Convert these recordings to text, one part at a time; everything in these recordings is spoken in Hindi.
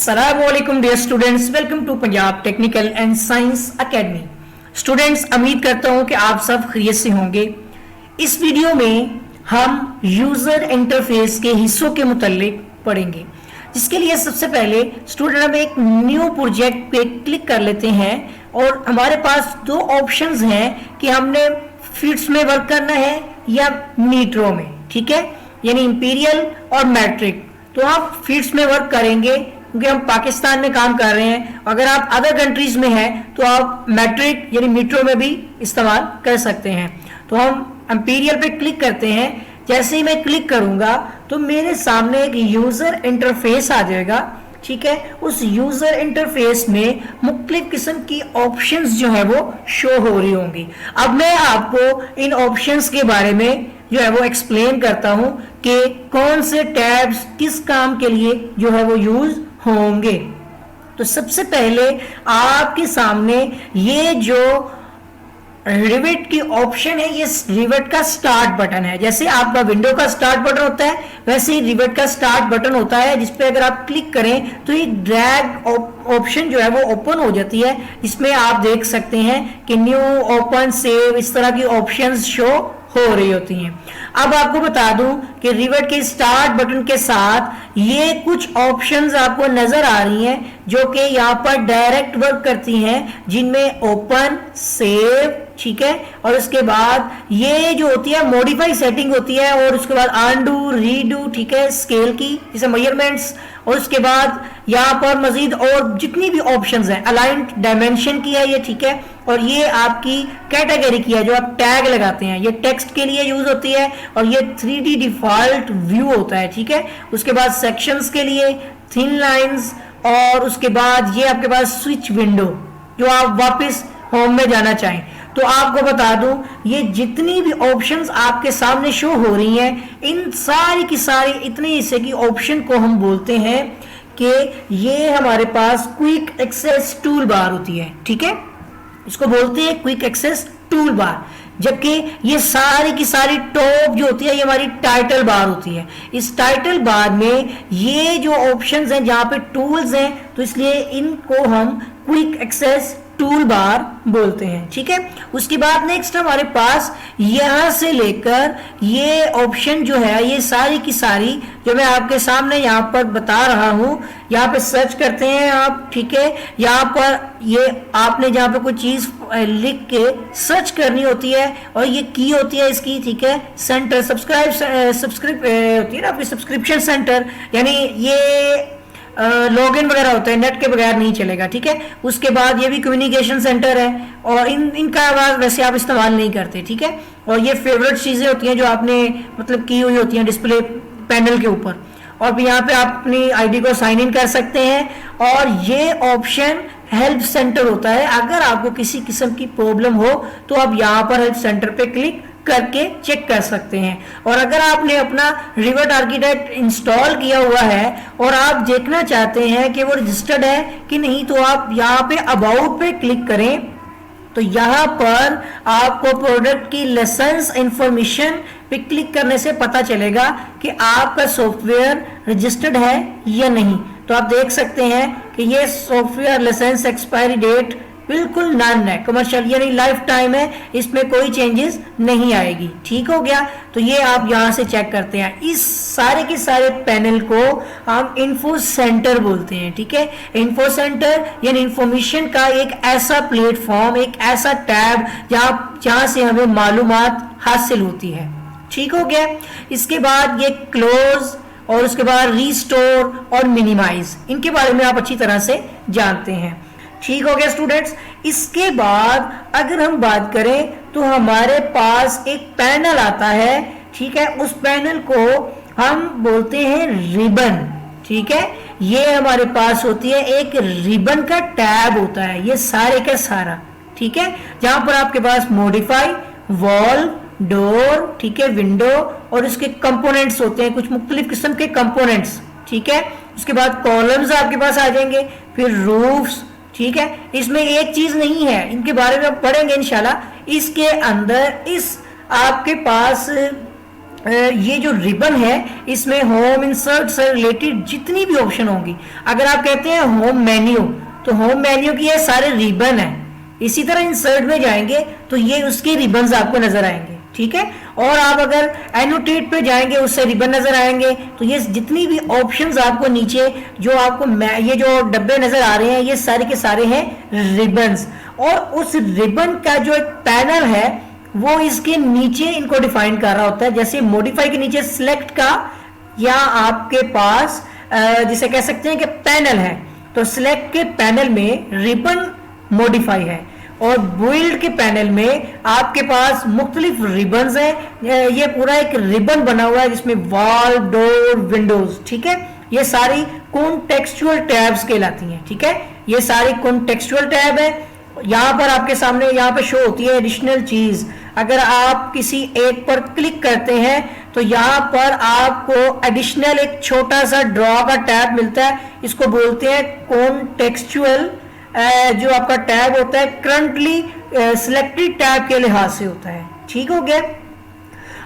अस्सलामुअलैकुम dear students, welcome to Punjab technical and science academy. Students, उम्मीद करता हूं कि आप सब खैरियत से होंगे। इस वीडियो में हम यूजर इंटरफेस के हिस्सों के मुतालिक पढ़ेंगे, जिसके लिए सबसे पहले स्टूडेंट हम एक न्यू प्रोजेक्ट पे क्लिक कर लेते हैं और हमारे पास दो ऑप्शंस हैं कि हमने फीट्स में वर्क करना है या मीटरों में। ठीक है, यानी इंपीरियल और मैट्रिक। तो आप फीट्स में वर्क करेंगे क्योंकि हम पाकिस्तान में काम कर रहे हैं। अगर आप अदर कंट्रीज में हैं तो आप मैट्रिक यानी मीटरों में भी इस्तेमाल कर सकते हैं। तो हम इंपीरियल पे क्लिक करते हैं। जैसे ही मैं क्लिक करूंगा तो मेरे सामने एक यूजर इंटरफेस आ जाएगा। ठीक है, उस यूजर इंटरफेस में मुख्तलिफ किस्म की ऑप्शंस जो है वो शो हो रही होंगी। अब मैं आपको इन ऑप्शंस के बारे में जो है वो एक्सप्लेन करता हूं कि कौन से टैब्स किस काम के लिए जो है वो यूज होंगे। तो सबसे पहले आपके सामने ये जो रिवेट की ऑप्शन है, ये रिवेट का स्टार्ट बटन है। जैसे आपका विंडो का स्टार्ट बटन होता है वैसे ही रिवेट का स्टार्ट बटन होता है, जिसपे अगर आप क्लिक करें तो ये ड्रैग ऑप्शन जो है वो ओपन हो जाती है। इसमें आप देख सकते हैं कि न्यू, ओपन, सेव, इस तरह की ऑप्शंस शो हो रही होती हैं। अब आपको बता दूं कि रिवेट के स्टार्ट बटन के साथ ये कुछ ऑप्शंस आपको नजर आ रही हैं जो कि यहाँ पर डायरेक्ट वर्क करती हैं, जिनमें ओपन, सेव, ठीक है, और उसके बाद ये जो होती है मॉडिफाई सेटिंग होती है, और उसके बाद अनडू, रीडू, ठीक है, स्केल की जैसे मेजरमेंट्स, और उसके बाद यहाँ पर मजीद और जितनी भी ऑप्शंस हैं, अलाइंड डायमेंशन की है ये, ठीक है, और ये आपकी कैटेगरी की है जो आप टैग लगाते हैं। ये टेक्स्ट के लिए यूज होती है और ये 3D डिफॉल्ट व्यू होता है। ठीक है, उसके बाद सेक्शंस के लिए थिन लाइंस, और उसके बाद ये आपके पास स्विच विंडो जो आप वापस होम में जाना चाहें। तो आपको बता दूं ये जितनी भी ऑप्शंस आपके सामने शो हो रही हैं, इन सारी की सारी इतने हिस्से की ऑप्शन को हम बोलते हैं कि ये हमारे पास क्विक एक्सेस टूल बार होती है। ठीक है, इसको बोलते हैं क्विक एक्सेस टूल बार। जबकि ये सारी की सारी टॉप जो होती है ये हमारी टाइटल बार होती है। इस टाइटल बार में ये जो ऑप्शंस हैं जहां पे टूल्स हैं, तो इसलिए इनको हम क्विक एक्सेस टूल बार बोलते हैं। ठीक है, उसके बाद नेक्स्ट हमारे पास यहां से लेकर ये ऑप्शन जो है, ये सारी की सारी जो मैं आपके सामने यहां पर बता रहा हूं, यहां पे सर्च करते हैं आप। ठीक है, यहां पर ये आपने जहां पे कोई चीज लिख के सर्च करनी होती है और ये की होती है इसकी, ठीक है, सेंटर सब्सक्राइब होती है ना आपकी, सब्सक्रिप्शन सेंटर, यानी ये लॉगिन वगैरह होता है, नेट के बगैर नहीं चलेगा। ठीक है, उसके बाद ये भी कम्युनिकेशन सेंटर है और इनका आवाज वैसे आप इस्तेमाल नहीं करते। ठीक है, और ये फेवरेट चीजें होती हैं जो आपने मतलब की हुई होती हैं डिस्प्ले पैनल के ऊपर, और यहाँ पे आप अपनी आईडी को साइन इन कर सकते हैं। और ये ऑप्शन हेल्प सेंटर होता है। अगर आपको किसी किस्म की प्रॉब्लम हो तो आप यहाँ पर हेल्प सेंटर पे क्लिक करके चेक कर सकते हैं। और अगर आपने अपना रिवेट आर्किटेक्ट इंस्टॉल किया हुआ है और आप देखना चाहते हैं कि वो रजिस्टर्ड है कि नहीं, तो आप यहाँ पे अबाउट पे क्लिक करें। तो यहाँ पर आपको प्रोडक्ट की लाइसेंस इंफॉर्मेशन पे क्लिक करने से पता चलेगा कि आपका सॉफ्टवेयर रजिस्टर्ड है या नहीं। तो आप देख सकते हैं कि ये सॉफ्टवेयर लाइसेंस एक्सपायरी डेट बिल्कुल नन है, कमर्शियल यानी लाइफ टाइम है, इसमें कोई चेंजेस नहीं आएगी। ठीक हो गया, तो ये आप यहां से चेक करते हैं। इस सारे के सारे पैनल को हम इन्फो सेंटर बोलते हैं। ठीक है, इन्फो सेंटर यानी इंफॉर्मेशन का एक ऐसा प्लेटफॉर्म, एक ऐसा टैब जहां से हमें मालूमात हासिल होती है। ठीक हो गया, इसके बाद ये क्लोज और उसके बाद रीस्टोर और मिनिमाइज, इनके बारे में आप अच्छी तरह से जानते हैं। ठीक हो गया स्टूडेंट्स, इसके बाद अगर हम बात करें तो हमारे पास एक पैनल आता है। ठीक है, उस पैनल को हम बोलते हैं रिबन। ठीक है, ये हमारे पास होती है एक रिबन का टैब होता है, ये सारे का सारा। ठीक है, जहां पर आपके पास मॉडिफाई, वॉल, डोर, ठीक है, विंडो और इसके कंपोनेंट्स होते हैं, कुछ मुख्तलिफ किस्म के कंपोनेंट्स। ठीक है, उसके बाद कॉलम्स आपके पास आ जाएंगे, फिर रूफ्स। ठीक है, इसमें एक चीज नहीं है, इनके बारे में आप पढ़ेंगे इंशाल्लाह। इसके अंदर इस आपके पास ये जो रिबन है इसमें होम इंसर्ट से रिलेटेड जितनी भी ऑप्शन होंगी, अगर आप कहते हैं होम मेन्यू तो होम मेन्यू की ये सारे रिबन है। इसी तरह इंसर्ट में जाएंगे तो ये उसके रिबन्स आपको नजर आएंगे, ठीक है। और आप अगर एनोटेट पे जाएंगे उससे रिबन नजर आएंगे। तो ये जितनी भी ऑप्शंस आपको नीचे जो आपको ये जो डब्बे नजर आ रहे हैं ये सारे के सारे हैं रिबन्स। और उस रिबन का जो एक पैनल है वो इसके नीचे इनको डिफाइन कर रहा होता है। जैसे मॉडिफाई के नीचे सिलेक्ट का या आपके पास जिसे कह सकते हैं कि पैनल है, तो सिलेक्ट के पैनल में रिबन मॉडिफाई है और बिल्ड के पैनल में आपके पास मुख्तलिफ रिबन्स हैं। ये पूरा एक रिबन बना हुआ है जिसमें वॉल, डोर, विंडोज, ठीक है, ये सारी कॉन्टेक्सचुअल टैब्स कहलाती हैं, ठीक है। ये सारी कॉन्टेक्सचुअल टैब है। यहां पर आपके सामने यहां पर शो होती है एडिशनल चीज। अगर आप किसी एक पर क्लिक करते हैं तो यहां पर आपको एडिशनल एक छोटा सा ड्रॉ का टैब मिलता है। इसको बोलते हैं कॉन्टेक्सचुअल जो आपका टैब होता है करंटली सिलेक्टेड टैब के लिहाज से होता है, ठीक हो गया।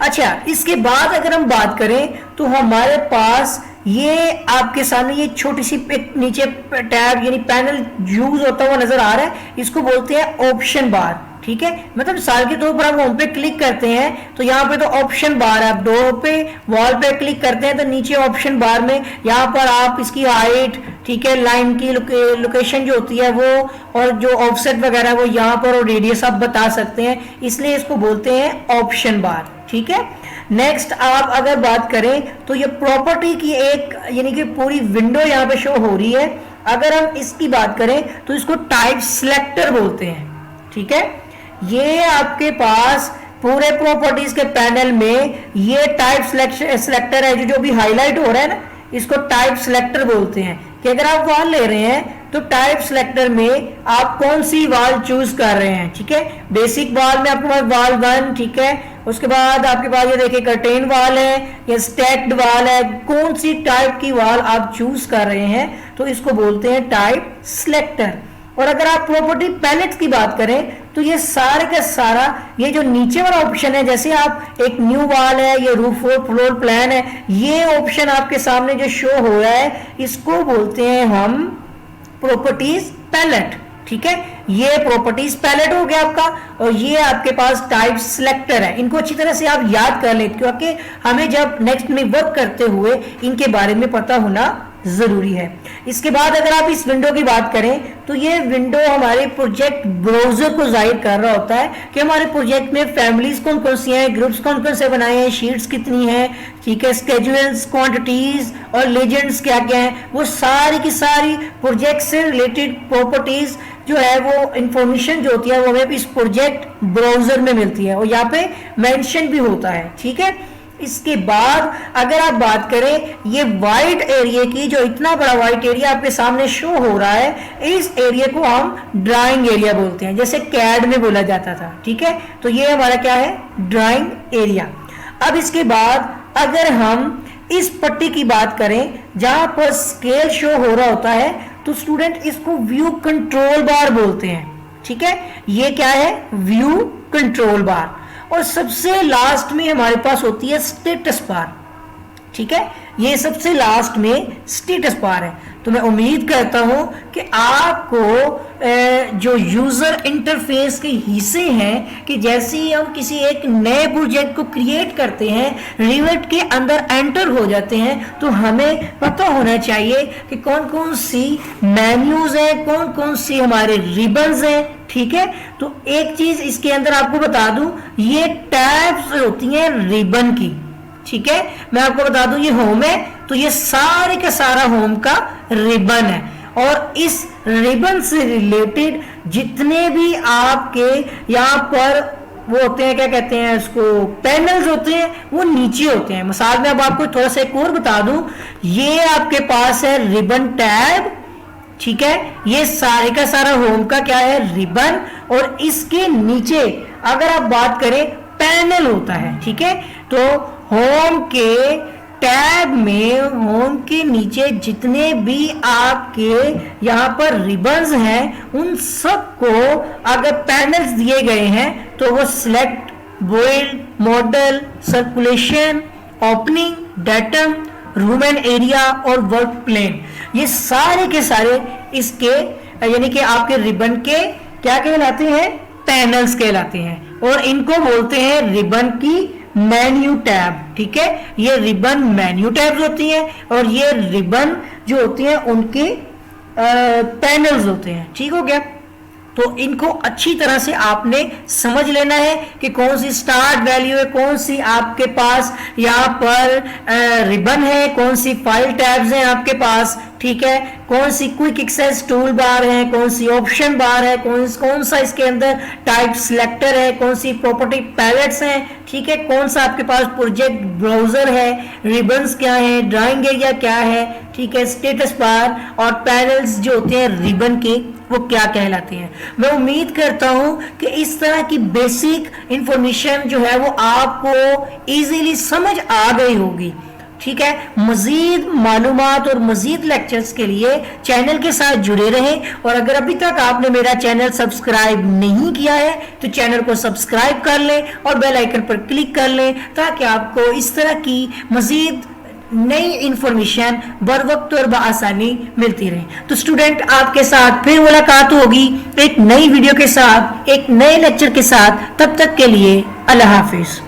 अच्छा, इसके बाद अगर हम बात करें तो हमारे पास ये आपके सामने ये छोटी सी नीचे टैब यानी पैनल यूज होता हुआ नजर आ रहा है, इसको बोलते हैं ऑप्शन बार, ठीक है। मतलब मिसाल के तौर पर आप होम पे क्लिक करते हैं तो यहाँ पे तो ऑप्शन बार है, आप डोर पे वॉल पे क्लिक करते हैं तो नीचे ऑप्शन बार में यहाँ पर आप इसकी हाइट, ठीक है, लाइन की लोकेशन जो होती है वो, और जो ऑफसेट वगैरह वो यहाँ पर, और रेडियस आप बता सकते हैं, इसलिए इसको बोलते हैं ऑप्शन बार, ठीक है। नेक्स्ट आप अगर बात करें तो ये प्रॉपर्टी की एक यानी कि पूरी विंडो यहाँ पे शो हो रही है। अगर हम इसकी बात करें तो इसको टाइप सिलेक्टर बोलते हैं, ठीक है। ये आपके पास पूरे प्रॉपर्टीज के पैनल में ये टाइप सिलेक्टर है जो भी हाईलाइट हो रहा है ना, इसको टाइप सिलेक्टर बोलते हैं। कि अगर आप वॉल ले रहे हैं तो टाइप सिलेक्टर में आप कौन सी वॉल चूज कर रहे हैं, ठीक है। बेसिक वॉल में आपके पास वॉल 1, ठीक है, उसके बाद आपके पास ये देखिए कर्टेन वॉल है या स्टैक्ड वॉल है, कौन सी टाइप की वॉल आप चूज कर रहे हैं तो इसको बोलते हैं टाइप सिलेक्टर। और अगर आप प्रॉपर्टी पैलेट की बात करें तो ये सारे का सारा ये जो नीचे वाला ऑप्शन है, जैसे आप एक न्यू वॉल है, ये रूफ फ्लोर प्लान है, ये ऑप्शन आपके सामने जो शो हो रहा है इसको बोलते हैं हम प्रॉपर्टीज पैलेट, ठीक है। ये प्रॉपर्टीज पैलेट हो गया आपका, और ये आपके पास टाइप सिलेक्टर है। इनको अच्छी तरह से आप याद कर लें क्योंकि हमें जब नेक्स्ट में वर्क करते हुए इनके बारे में पता होना जरूरी है। इसके बाद अगर आप इस विंडो की बात करें तो ये विंडो हमारे प्रोजेक्ट ब्राउजर को जाहिर कर रहा होता है कि हमारे प्रोजेक्ट में फैमिलीज कौन कौन सी हैं, ग्रुप्स कौन कौन से बनाए हैं, शीट्स कितनी हैं, ठीक है, स्केड्यूल्स, क्वांटिटीज और लेजेंड्स क्या क्या हैं, वो सारी की सारी प्रोजेक्ट से रिलेटेड प्रॉपर्टीज जो है वो इंफॉर्मेशन जो होती है वो हमें इस प्रोजेक्ट ब्राउजर में मिलती है और यहाँ पे मेंशन भी होता है, ठीक है। इसके बाद अगर आप बात करें ये वाइट एरिया की, जो इतना बड़ा वाइट एरिया आपके सामने शो हो रहा है, इस एरिया को हम ड्राइंग एरिया बोलते हैं, जैसे कैड में बोला जाता था, ठीक है। तो ये हमारा क्या है, ड्राइंग एरिया। अब इसके बाद अगर हम इस पट्टी की बात करें जहां पर स्केल शो हो रहा होता है तो स्टूडेंट इसको व्यू कंट्रोल बार बोलते हैं, ठीक है। ये क्या है, व्यू कंट्रोल बार। और सबसे लास्ट में हमारे पास होती है स्टेटस बार, ठीक है। ये सबसे लास्ट में स्टेटस बार है। तो मैं उम्मीद करता हूं कि आपको जो यूजर इंटरफेस के हिस्से हैं कि जैसे ही हम किसी एक नए प्रोजेक्ट को क्रिएट करते हैं, रिवेट के अंदर एंटर हो जाते हैं, तो हमें पता होना चाहिए कि कौन कौन सी मेन्यूज हैं, कौन कौन सी हमारे रिबन्स हैं, ठीक है। तो एक चीज इसके अंदर आपको बता दूं, ये टैब्स होती हैं रिबन की, ठीक है। मैं आपको बता दूं ये होम है तो ये सारे का सारा होम का रिबन है, और इस रिबन से रिलेटेड जितने भी आपके यहाँ पर वो होते हैं, क्या कहते हैं इसको, पैनल्स होते हैं, वो नीचे होते हैं। मिसाल में अब आपको थोड़ा सा एक और बता दूं, ये आपके पास है रिबन टैब, ठीक है। ये सारे का सारा होम का क्या है, रिबन, और इसके नीचे अगर आप बात करें पैनल होता है, ठीक है। तो होम के टैब में होम के नीचे जितने भी आपके यहाँ पर रिबन्स हैं उन सबको अगर पैनल्स दिए गए हैं तो वो select boiled, model, circulation, opening, datum, room and area और वर्क प्लेन, ये सारे के सारे इसके यानी कि आपके रिबन के क्या कहलाते हैं, पैनल्स कहलाते हैं और इनको बोलते हैं रिबन की मेन्यू टैब। ठीक है, ये रिबन मेन्यू टैब्स होती हैं और ये रिबन जो होती हैं उनके पैनल्स होते हैं। ठीक हो गया, तो इनको अच्छी तरह से आपने समझ लेना है कि कौन सी स्टार्ट वैल्यू है, कौन सी आपके पास यहाँ पर रिबन है, कौन सी फाइल टैब्स हैं आपके पास। ठीक है, कौन सी क्विक एक्सेस टूल बार है, कौन सी ऑप्शन बार है, कौन सा इसके अंदर टाइप सिलेक्टर है, कौन सी प्रॉपर्टी पैलेट्स हैं। ठीक है, कौन सा आपके पास प्रोजेक्ट ब्राउजर है, रिबन्स क्या है, ड्राइंग एरिया क्या है। ठीक है, स्टेटस बार और पैनल्स जो होते हैं रिबन के वो क्या कहलाते हैं। मैं उम्मीद करता हूं कि इस तरह की बेसिक इंफॉर्मेशन जो है वो आपको इजीली समझ आ गई होगी। ठीक है, मजीद मालूमात और मजीद लेक्चर्स के लिए चैनल के साथ जुड़े रहें और अगर अभी तक आपने मेरा चैनल सब्सक्राइब नहीं किया है तो चैनल को सब्सक्राइब कर लें और बेल आइकन पर क्लिक कर लें ताकि आपको इस तरह की मजीद नई इंफॉर्मेशन बर वक्त और बआसानी मिलती रहे। तो स्टूडेंट, आपके साथ फिर मुलाकात होगी एक नई वीडियो के साथ, एक नए लेक्चर के साथ। तब तक के लिए अल्लाह हाफिज।